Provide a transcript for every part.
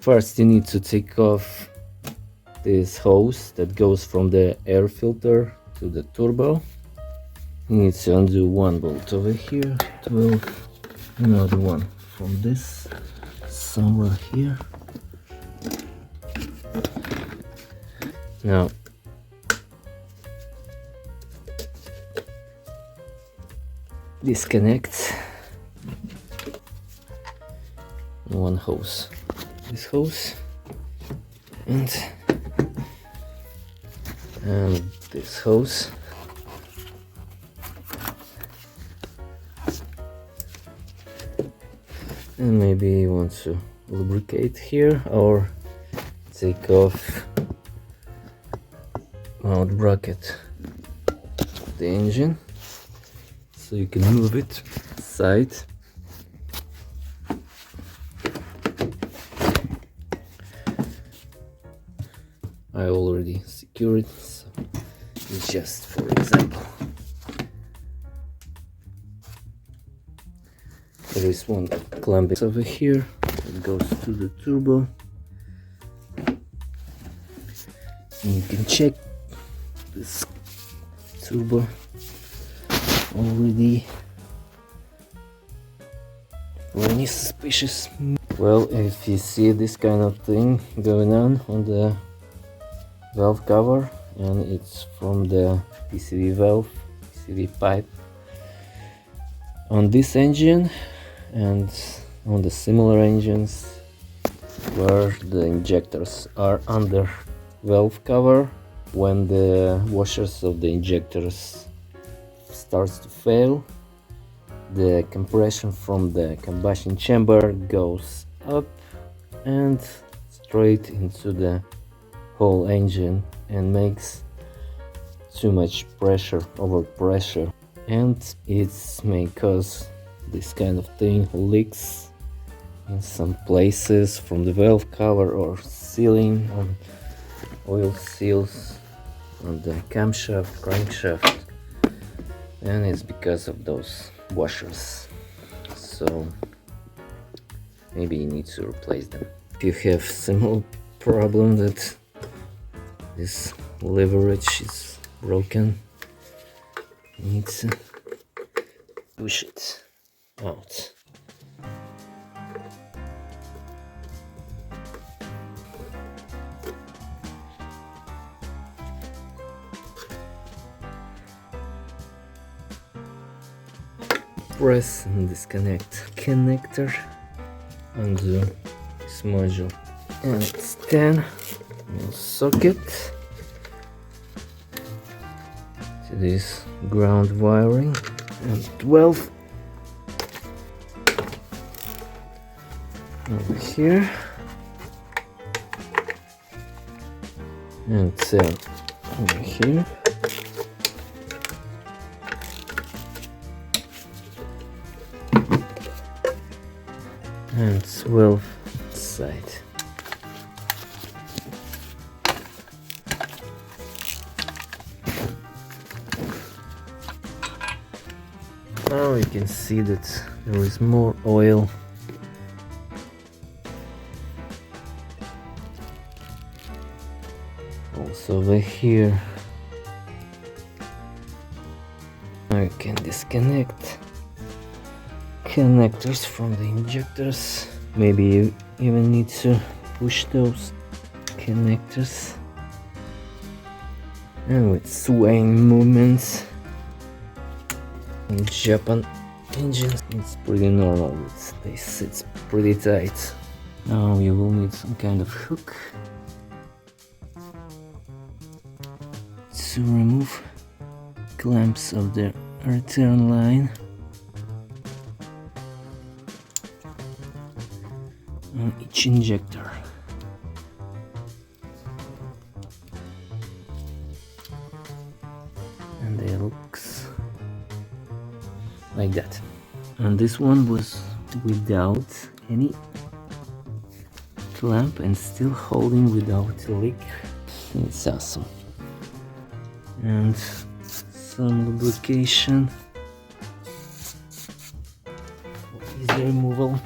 First you need to take off this hose that goes from the air filter to the turbo. You need to undo one bolt over here, 12, another one from this somewhere here. Now disconnect one hose, this hose, and this hose. And maybe you want to lubricate here or take off mount bracket of the engine so you can move it aside. I already secured it, so it's just for example. There is one clamp over here that goes to the turbo. And you can check this turbo already for any suspicious. Well, if you see this kind of thing going on the valve cover, and it's from the PCV valve, PCV pipe on this engine and on the similar engines where the injectors are under valve cover, when the washers of the injectors starts to fail, the compression from the combustion chamber goes up and straight into the whole engine and makes too much pressure, over pressure, and it may cause this kind of thing, leaks in some places from the valve cover or sealing on oil seals on the camshaft, crankshaft, and it's because of those washers. So maybe you need to replace them. If you have similar problem that this leverage is broken, you need to push it out. Press and disconnect connector, undo this module and it's 10 socket to this ground wiring, and 12 over here and 10 over here. And 12 side. Now you can see that there is more oil. Also over here. Now you can disconnect connectors from the injectors. Maybe you even need to push those connectors, and with swaying movements in Japan engines it's pretty normal. They sit pretty tight. Now you will need some kind of hook to remove clamps of the return line on each injector. And it looks like that. And this one was without any clamp and still holding without a leak. It's awesome. And some lubrication, easy removal.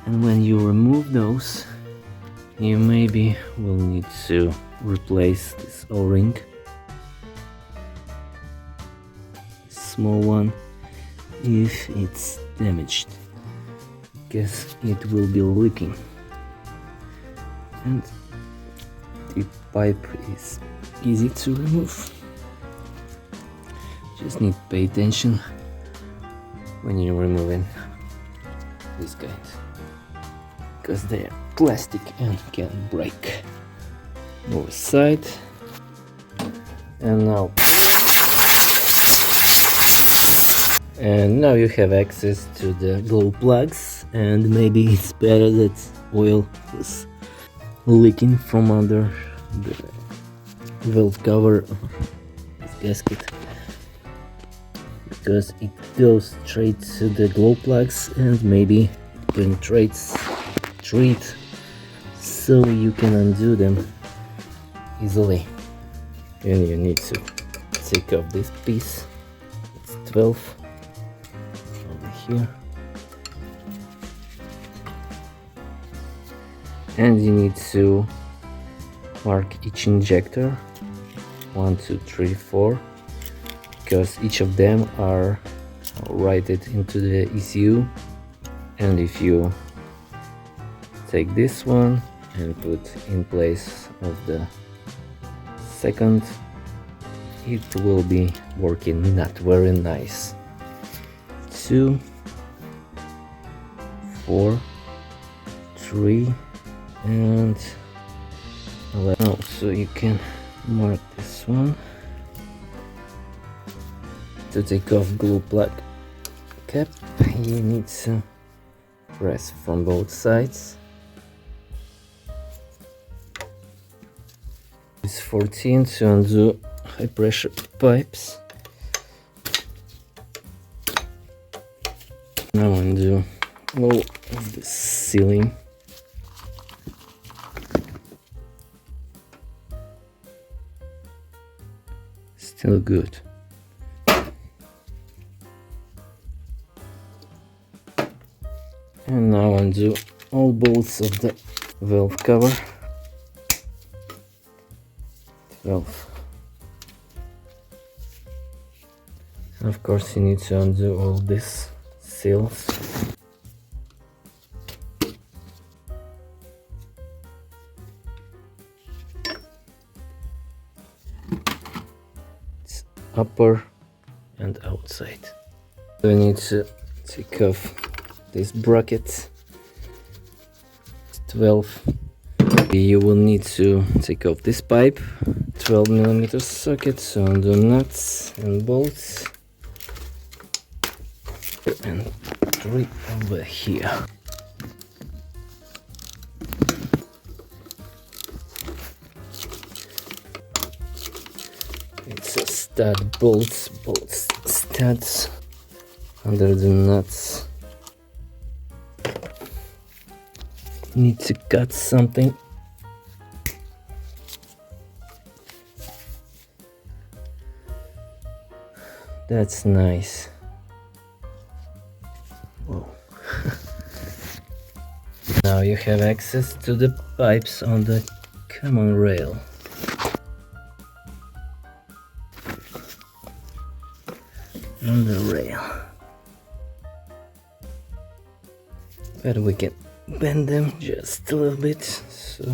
And when you remove those, you maybe will need to replace this O-ring, small one, if it's damaged, because it will be leaking. And the pipe is easy to remove. Just need to pay attention when you're removing this kind, because they're plastic and can break. Move aside, and now you have access to the glow plugs, and maybe it's better that oil was leaking from under the valve cover of this gasket, because it goes straight to the glow plugs and maybe penetrates through it, so you can undo them easily. And you need to take off this piece. It's 12 over here, and you need to mark each injector 1, 2, 3, 4, because each of them are righted into the ECU. And if you take this one and put in place of the second, it will be working not very nice. 2, 4, 3, and 11. Oh, so you can mark this one. To take off glue plug cap, you need to press from both sides. It's 14 to undo high pressure pipes. Now undo all of the sealing. Still good. And now undo all bolts of the valve cover. 12. And of course you need to undo all these seals. It's upper and outside. So you need to take off this bracket. 12. You will need to take off this pipe, 12mm socket, so undo nuts and bolts, and 3 over here. It's a stud bolts, studs under the nuts. Need to cut something. That's nice. Whoa. Now you have access to the pipes on the common rail. On the rail. But we can bend them just a little bit, so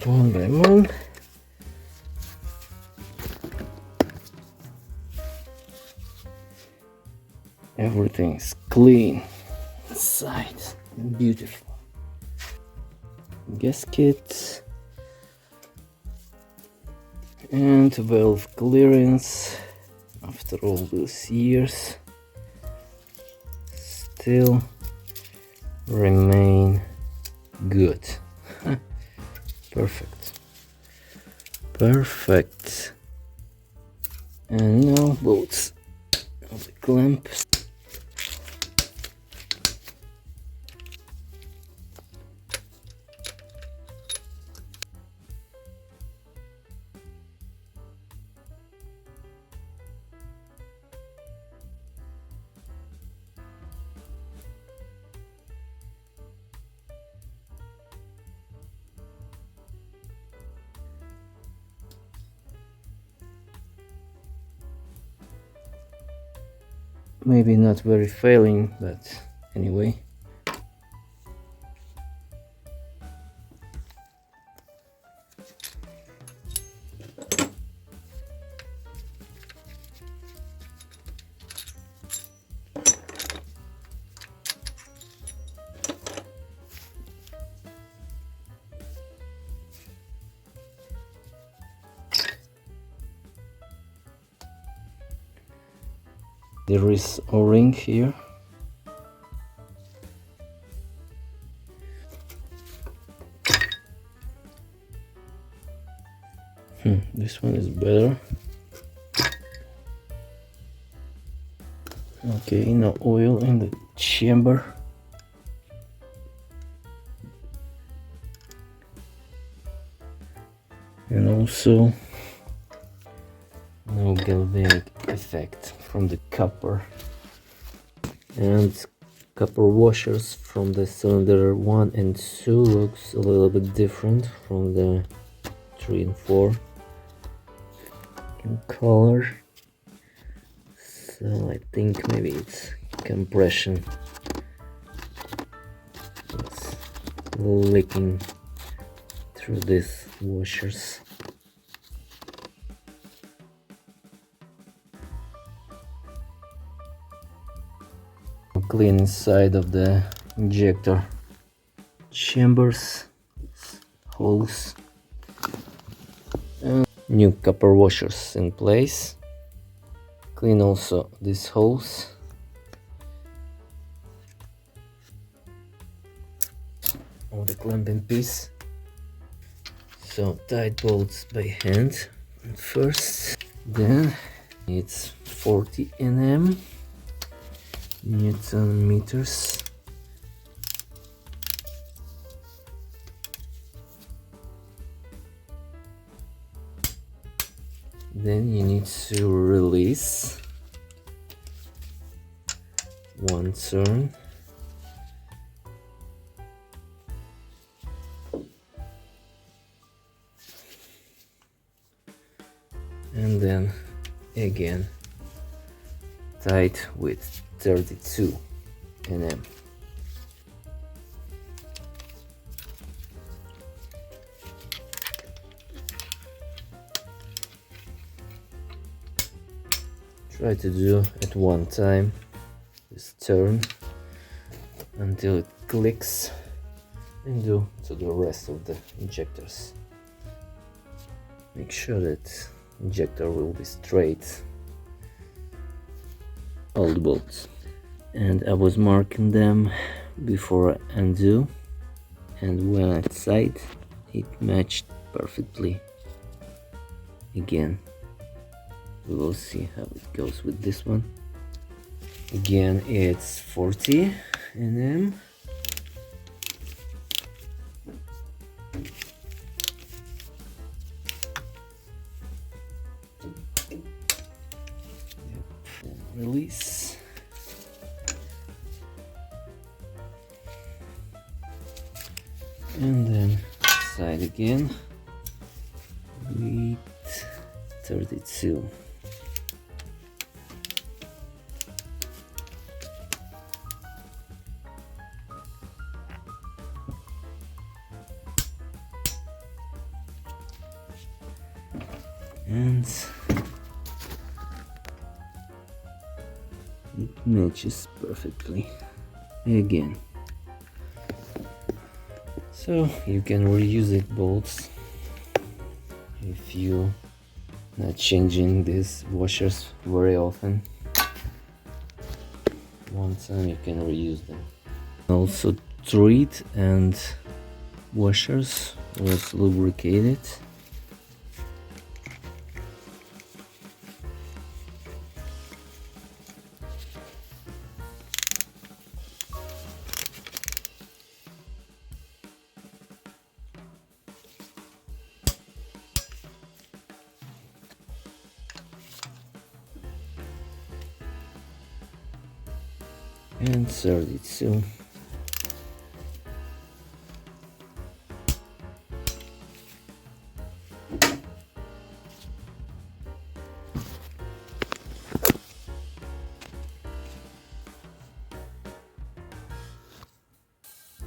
one by one. Everything's clean inside, beautiful. Gasket and valve clearance. After all those years, still remain good. Perfect. And now bolts of the clamps. maybe not very failing, but anyway. There is O-ring here. This one is better. Okay, no oil in the chamber. And also no galvanic effect from the copper. And copper washers from the cylinder 1 and 2 looks a little bit different from the 3 and 4 in color. So I think maybe it's compression. It's leaking through these washers. Clean inside of the injector chambers, holes, and new copper washers in place. Clean also these holes. On the clamping piece. So tight bolts by hand first, then it's 40 Nm Newton meters. Then you need to release one turn. And then again tight with 32 Nm. Try to do at one time this turn until it clicks, and do to the rest of the injectors. Make sure that injector will be straight, all the bolts. And I was marking them before I undo, and when I tied it matched perfectly. Again, we will see how it goes with this one. Again, it's 40 Nm. Release. And then side again with 32. And it matches perfectly again. So you can reuse it bolts if you not changing these washers very often. One time you can reuse them. Also treat and washers was lubricated. And 32.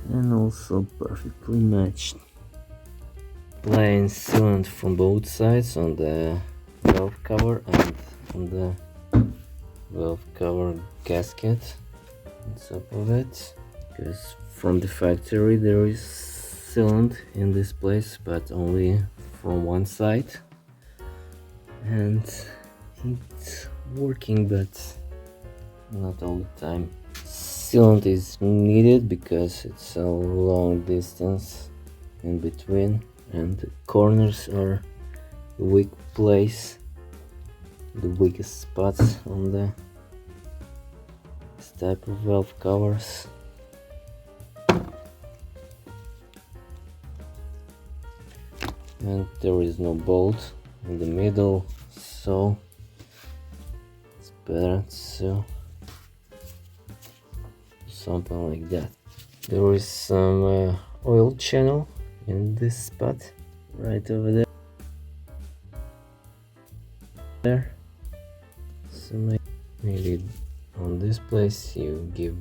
and also perfectly matched. Plain sealant from both sides on the valve cover and on the valve cover gasket on top of it, because from the factory there is sealant in this place, but only from one side, and it's working, but not all the time. Sealant is needed because it's a long distance in between, and the corners are the weak place, the weakest spots on the this type of valve covers. And there is no bolt in the middle, so it's better to something like that. There is some oil channel in this spot right over there. So maybe on this place you give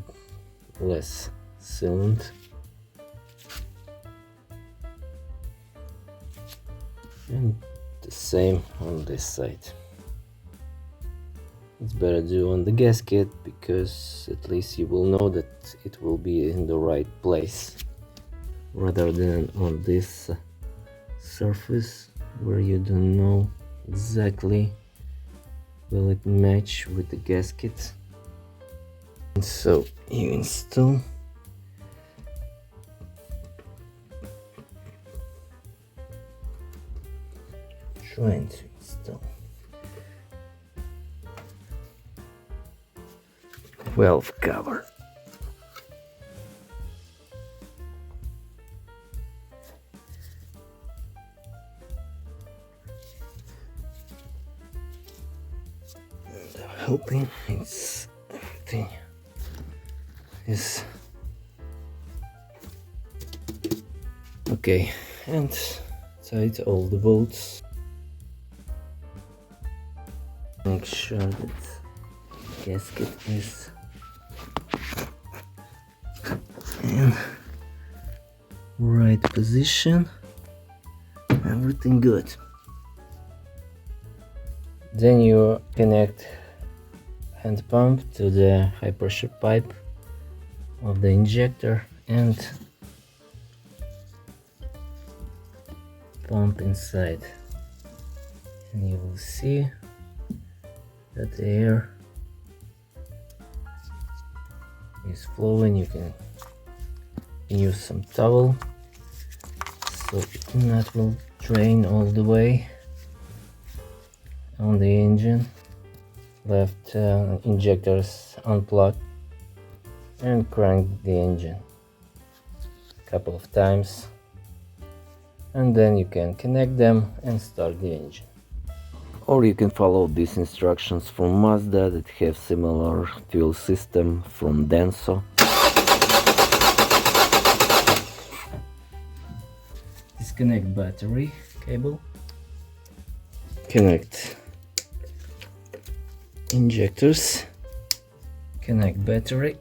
less sealant, and the same on this side. It's better to do on the gasket, because at least you will know that it will be in the right place, rather than on this surface where you don't know exactly will it match with the gasket. And so you install trying to install valve cover. And I'm hoping it's everything is okay, and tight all the bolts. Make sure that gasket is in right position. Everything good. Then you connect hand pump to the high pressure pipe of the injector and pump inside, and you will see that the air is flowing. You can use some towel so it not will drain all the way on the engine. Left injectors unplugged and crank the engine a couple of times, and then you can connect them and start the engine. Or you can follow these instructions from Mazda that have similar fuel system from Denso. Disconnect battery cable. Connect injectors. Connect battery.